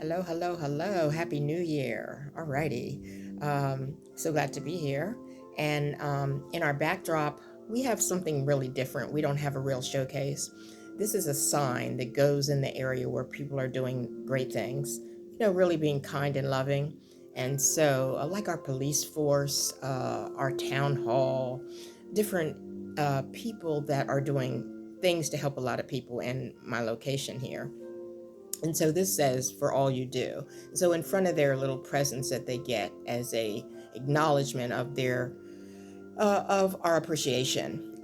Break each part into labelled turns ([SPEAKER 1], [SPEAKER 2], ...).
[SPEAKER 1] Hello, hello, hello. Happy New Year. Alrighty. So glad to be here. And in our backdrop, we have something really different. We don't have a real showcase. This is a sign that goes in the area where people are doing great things, really being kind and loving. And so, like our police force, our town hall, different people that are doing things to help a lot of people in my location here. And so this says, for all you do. So in front of their little presents that they get as a acknowledgement of their of our appreciation,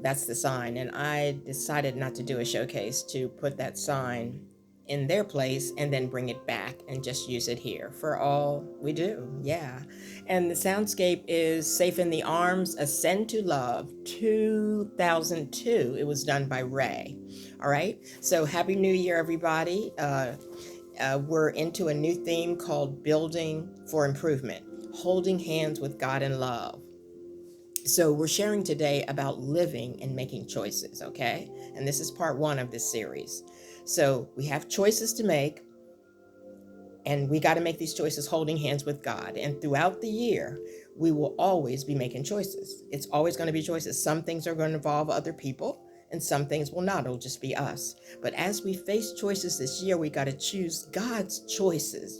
[SPEAKER 1] that's the sign. And I decided not to do a showcase, to put that sign in their place and then bring it back and just use it here for all we do. Yeah. And the soundscape is Safe in the Arms, Ascend to Love, 2002. It was done by Ray. All right. So happy New Year, everybody. We're into a new theme called Building for Improvement, holding hands with God in love. So we're sharing today about living and making choices, okay? And this is part one of this series. So we have choices to make, and we got to make these choices holding hands with God. And throughout the year, we will always be making choices. It's always going to be choices. Some things are going to involve other people, and some things will not. It'll just be us. But as we face choices this year, we got to choose God's choices,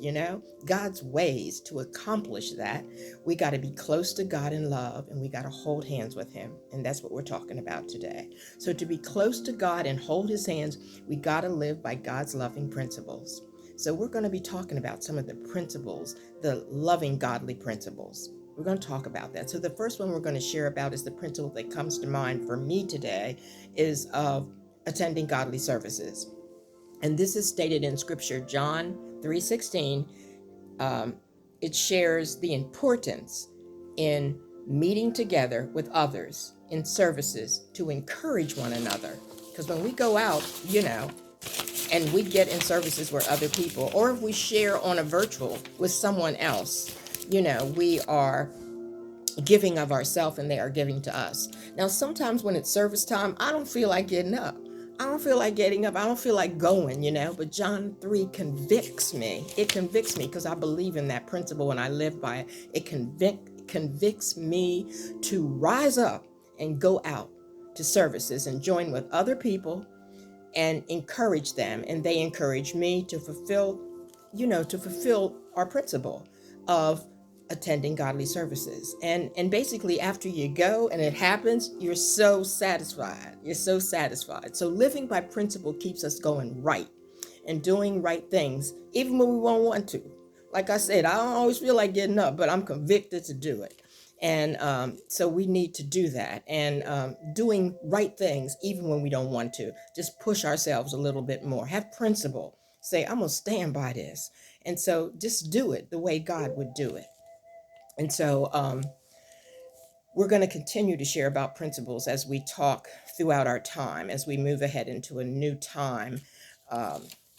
[SPEAKER 1] God's ways to accomplish that. We got to be close to God in love, and we got to hold hands with Him. And that's what we're talking about today. So to be close to God and hold His hands, we got to live by God's loving principles. So we're going to be talking about some of the principles, the loving godly principles. We're going to talk about that. So the first one we're going to share about is the principle that comes to mind for me today is of attending godly services. And this is stated in scripture, John 3:16. It shares the importance in meeting together with others in services to encourage one another. Because when we go out, and we get in services where other people, or if we share on a virtual with someone else, we are giving of ourselves and they are giving to us. Now, sometimes when it's service time, I don't feel like getting up. I don't feel like getting up. I don't feel like going, but John 3 convicts me. It convicts me because I believe in that principle and I live by it. It convicts me to rise up and go out to services and join with other people and encourage them, and they encourage me to fulfill our principle of attending godly services. And basically, after you go and it happens, you're so satisfied. So living by principle keeps us going right and doing right things even when we won't want to. Like I said, I don't always feel like getting up, but I'm convicted to do it. And so we need to do that, and doing right things even when we don't want to. Just push ourselves a little bit more. Have principle. Say, I'm going to stand by this. And so just do it the way God would do it. And so we're going to continue to share about principles as we talk throughout our time, as we move ahead into a new time.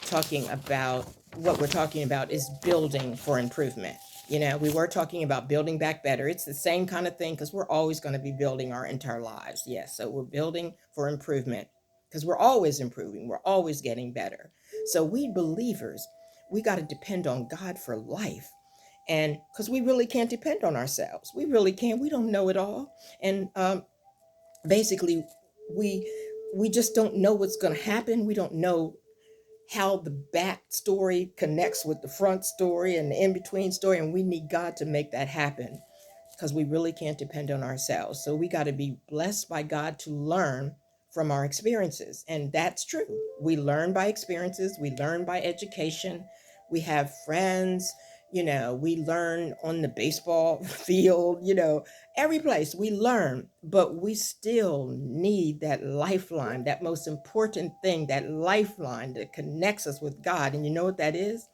[SPEAKER 1] Talking about what we're talking about is building for improvement. We were talking about building back better. It's the same kind of thing because we're always going to be building our entire lives. Yes. So we're building for improvement because we're always improving. We're always getting better. So we believers, we got to depend on God for life. And because we really can't depend on ourselves. We really can't. We don't know it all. And basically, we we just don't know what's going to happen. We don't know how the back story connects with the front story and the in between story. And we need God to make that happen because we really can't depend on ourselves. So we got to be blessed by God to learn from our experiences. And that's true. We learn by experiences, we learn by education. We have friends, we learn on the baseball field, every place we learn, but we still need that lifeline, that most important thing, that lifeline that connects us with God. And you know what that is?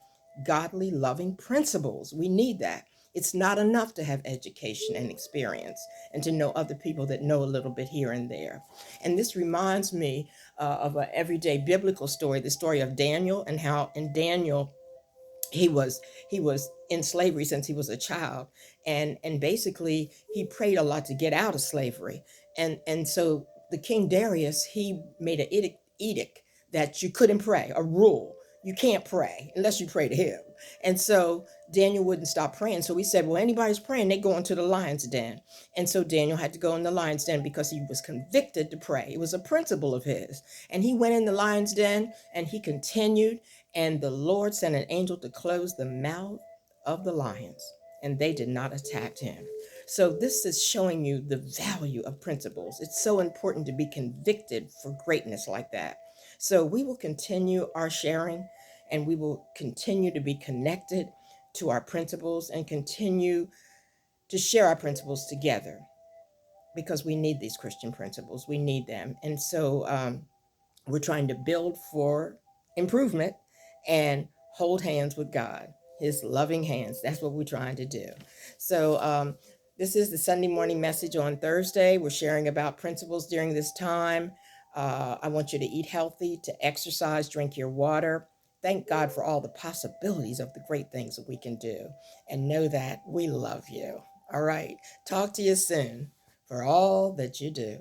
[SPEAKER 1] Godly, loving principles. We need that. It's not enough to have education and experience and to know other people that know a little bit here and there. And this reminds me of an everyday biblical story, the story of Daniel, and how in Daniel, he was in slavery since he was a child, and basically he prayed a lot to get out of slavery, and so the King Darius, he made an edict that you couldn't pray, a rule. you can't pray unless you pray to him. And so Daniel wouldn't stop praying. So we said, well, anybody's praying, they go into the lion's den. And so Daniel had to go in the lion's den because he was convicted to pray. It was a principle of his. And he went in the lion's den and he continued. And the Lord sent an angel to close the mouth of the lions, and they did not attack him. So this is showing you the value of principles. It's so important to be convicted for greatness like that. So we will continue our sharing, and we will continue to be connected to our principles and continue to share our principles together, because we need these Christian principles. We need them. And so we're trying to build for improvement and hold hands with God, his loving hands. That's what we're trying to do. So this is the Sunday morning message on Thursday. We're sharing about principles during this time. I want you to eat healthy, to exercise, drink your water. Thank God for all the possibilities of the great things that we can do, and know that we love you. All right. Talk to you soon, for all that you do.